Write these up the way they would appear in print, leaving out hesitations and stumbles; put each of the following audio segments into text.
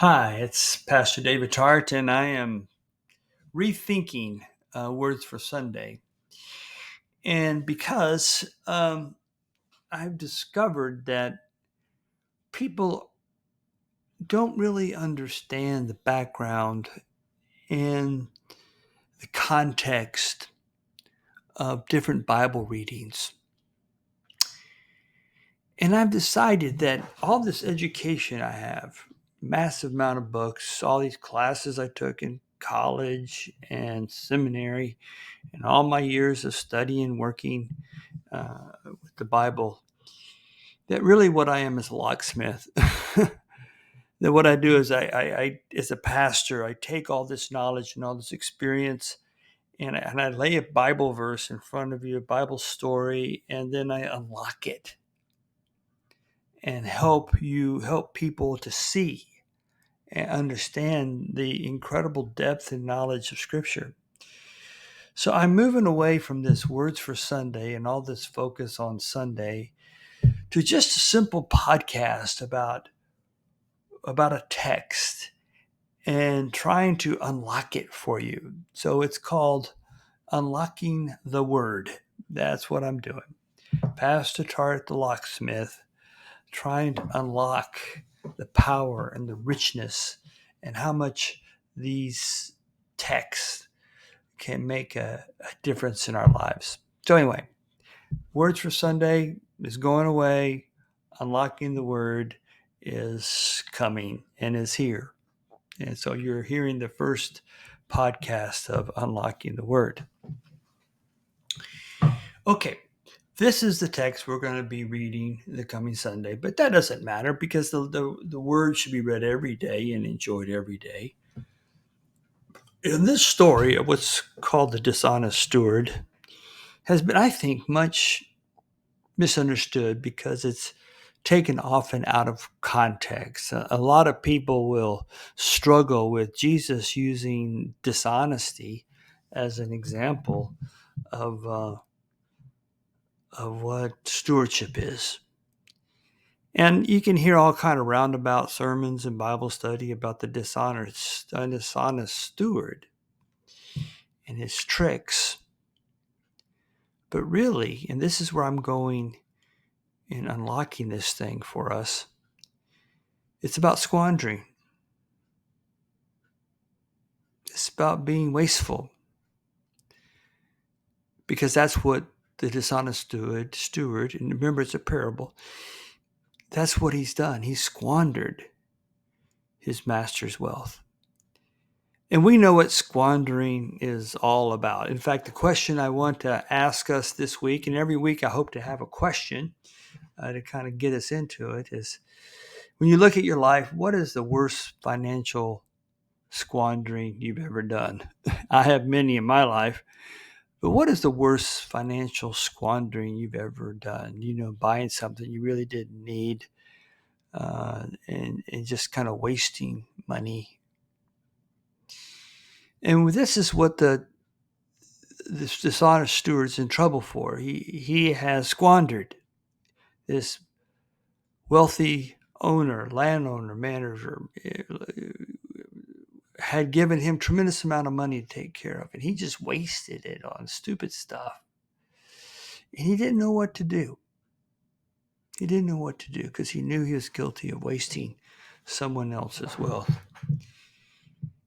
Hi, it's Pastor David Tart, and I am rethinking Words for Sunday. And because I've discovered that people don't really understand the background and the context of different Bible readings. And I've decided that all this education I have, massive amount of books, all these classes I took in college and seminary, and all my years of studying, working with the Bible, that really what I am is a locksmith. That what I do is I, as a pastor, I take all this knowledge and all this experience, and I lay a Bible verse in front of you, a Bible story, and then I unlock it and help people to see and understand the incredible depth and knowledge of Scripture. So I'm moving away from this Words for Sunday and all this focus on Sunday to just a simple podcast about a text and trying to unlock it for you. So it's called Unlocking the Word. That's what I'm doing. Pastor Tart the locksmith, trying to unlock the power and the richness and how much these texts can make a difference in our lives. So anyway, Words for Sunday is going away. Unlocking the Word is coming and is here. And so you're hearing the first podcast of Unlocking the Word. Okay, this is the text we're going to be reading the coming Sunday, but that doesn't matter because the Word should be read every day and enjoyed every day. In this story of what's called the dishonest steward has been, I think, much misunderstood because it's taken often out of context. A lot of people will struggle with Jesus using dishonesty as an example of what stewardship is. And you can hear all kind of roundabout sermons and Bible study about the dishonest steward and his tricks. But really, and this is where I'm going in unlocking this thing for us, it's about squandering. It's about being wasteful, because that's what the dishonest steward, and remember it's a parable, that's what he's done. He's squandered his master's wealth. And we know what squandering is all about. In fact, the question I want to ask us this week, and every week I hope to have a question to kind of get us into it, is when you look at your life, what is the worst financial squandering you've ever done? I have many in my life. But what is the worst financial squandering you've ever done? Buying something you really didn't need, and just kind of wasting money. And this is what this dishonest steward's in trouble for. He has squandered. This wealthy landowner, manager, had given him tremendous amount of money to take care of, and he just wasted it on stupid stuff. And he didn't know what to do. He didn't know what to do because he knew he was guilty of wasting someone else's wealth.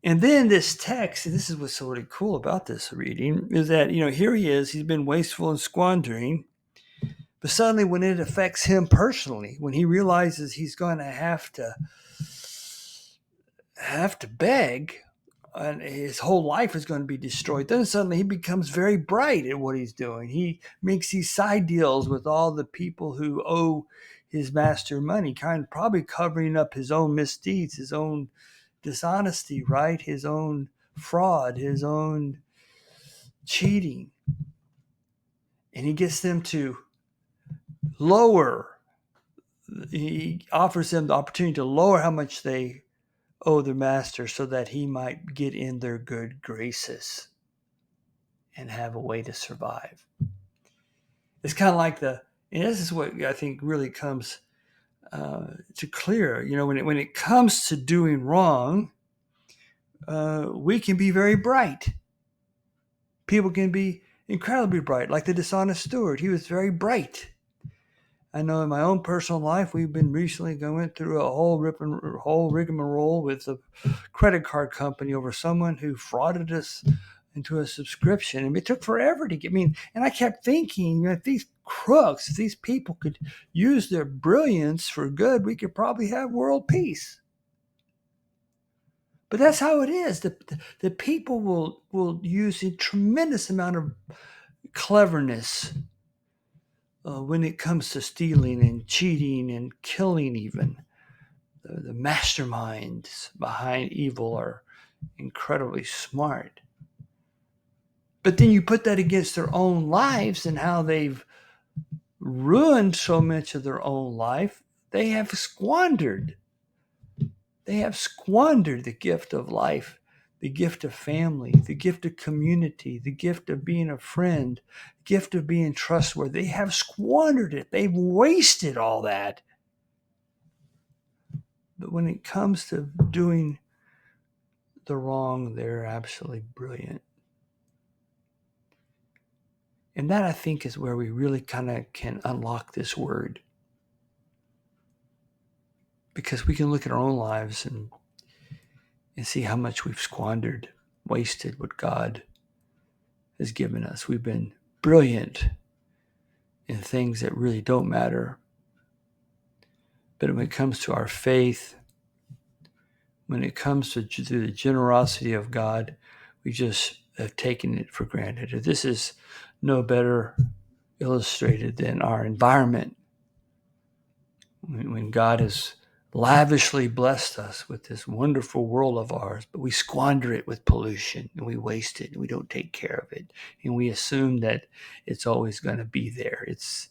And then this text, and this is what's so really cool about this reading, is that, here he is, he's been wasteful and squandering, but suddenly when it affects him personally, when he realizes he's going to have to beg, and his whole life is going to be destroyed, then suddenly he becomes very bright at what he's doing. He makes these side deals with all the people who owe his master money, kind of probably covering up his own misdeeds, his own dishonesty, right? His own fraud, his own cheating. And he gets them to he offers them the opportunity to lower how much they owe their master so that he might get in their good graces and have a way to survive. It's kind of like and this is what I think really comes to clear. When it comes to doing wrong, we can be very bright. People can be incredibly bright, like the dishonest steward. He was very bright. I know in my own personal life, we've been recently going through a whole rigmarole with a credit card company over someone who frauded us into a subscription. And it took forever to get me. And I kept thinking, if these crooks, if these people could use their brilliance for good, we could probably have world peace. But that's how it is. The people will use a tremendous amount of cleverness when it comes to stealing and cheating and killing even. The masterminds behind evil are incredibly smart. But then you put that against their own lives and how they've ruined so much of their own life. They have squandered the gift of life, the gift of family, the gift of community, the gift of being a friend, the gift of being trustworthy. They have squandered it. They've wasted all that. But when it comes to doing the wrong, they're absolutely brilliant. And that, I think, is where we really kind of can unlock this word. Because we can look at our own lives and see how much we've squandered, wasted what God has given us. We've been brilliant in things that really don't matter. But when it comes to our faith, when it comes to the generosity of God, we just have taken it for granted. This is no better illustrated than our environment. When God has lavishly blessed us with this wonderful world of ours, but we squander it with pollution and we waste it and we don't take care of it. And we assume that it's always going to be there. It's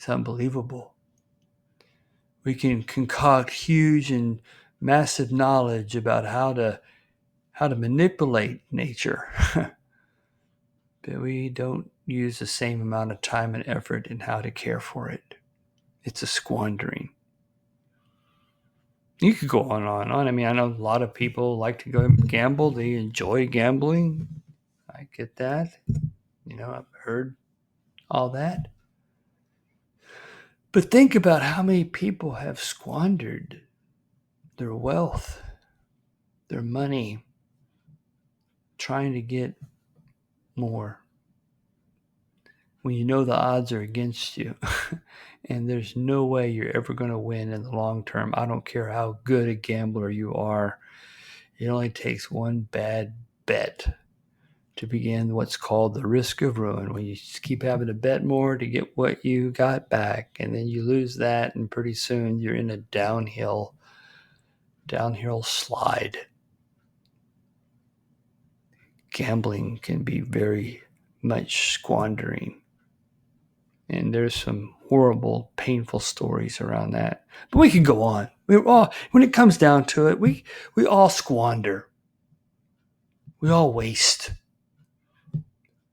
unbelievable. We can concoct huge and massive knowledge about how to manipulate nature. But we don't use the same amount of time and effort in how to care for it. It's a squandering. You could go on and on and on. I mean, I know a lot of people like to go gamble. They enjoy gambling. I get that. I've heard all that. But think about how many people have squandered their wealth, their money, trying to get more when you know the odds are against you and there's no way you're ever going to win in the long term. I don't care how good a gambler you are. It only takes one bad bet to begin what's called the risk of ruin, when you just keep having to bet more to get what you got back, and then you lose that, and pretty soon you're in a downhill slide. Gambling can be very much squandering, and there's some horrible, painful stories around that. But we can go on. When it comes down to it, we all squander. We all waste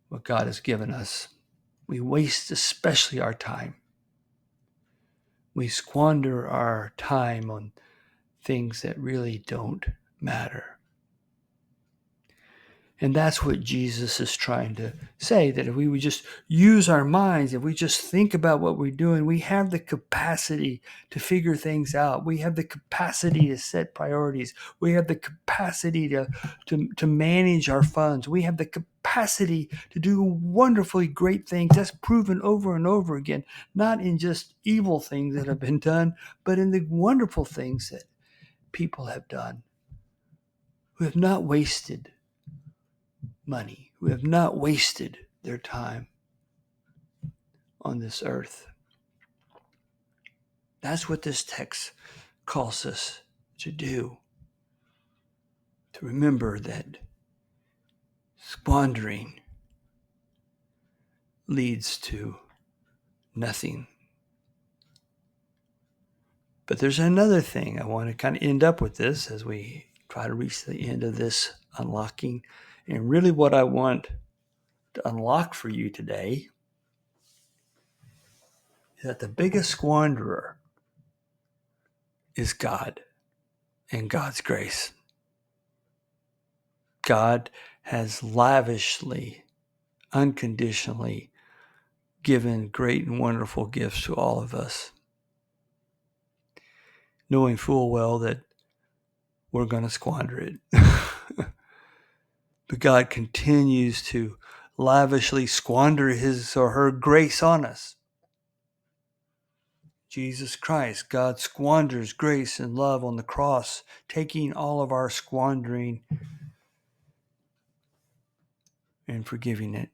what God has given us. We waste especially our time. We squander our time on things that really don't matter. And that's what Jesus is trying to say, that if we would just use our minds, if we just think about what we're doing, we have the capacity to figure things out. We have the capacity to set priorities. We have the capacity to manage our funds. We have the capacity to do wonderfully great things. That's proven over and over again, not in just evil things that have been done, but in the wonderful things that people have done who have not wasted money, who have not wasted their time on this earth. That's what this text calls us to do. To remember that squandering leads to nothing. But there's another thing I want to kind of end up with this as we try to reach the end of this unlocking. And really what I want to unlock for you today is that the biggest squanderer is God and God's grace. God has lavishly, unconditionally given great and wonderful gifts to all of us, knowing full well that we're going to squander it. But God continues to lavishly squander his or her grace on us. Jesus Christ, God squanders grace and love on the cross, taking all of our squandering and forgiving it.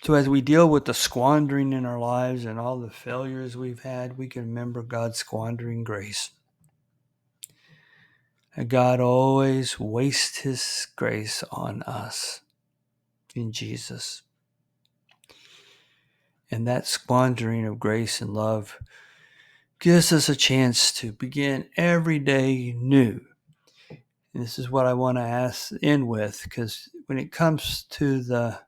So as we deal with the squandering in our lives and all the failures we've had, we can remember God's squandering grace. And God always wastes his grace on us in Jesus. And that squandering of grace and love gives us a chance to begin every day new. And this is what I want to end with, because when it comes to the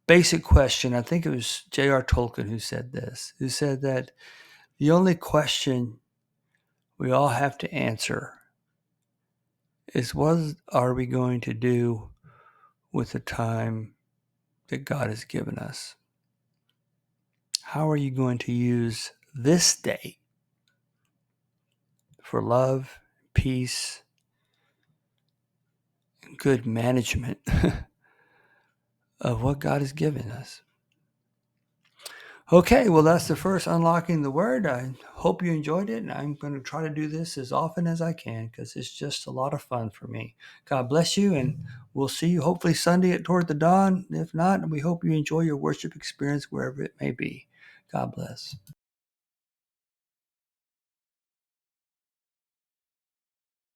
basic question, I think it was J.R. Tolkien who said this, who said that the only question we all have to answer is, what are we going to do with the time that God has given us? How are you going to use this day for love, peace, and good management of what God has given us? Okay, well, that's the first Unlocking the Word. I hope you enjoyed it, and I'm going to try to do this as often as I can because it's just a lot of fun for me. God bless you, and we'll see you hopefully Sunday at Toward the Dawn. If not, we hope you enjoy your worship experience wherever it may be. God bless.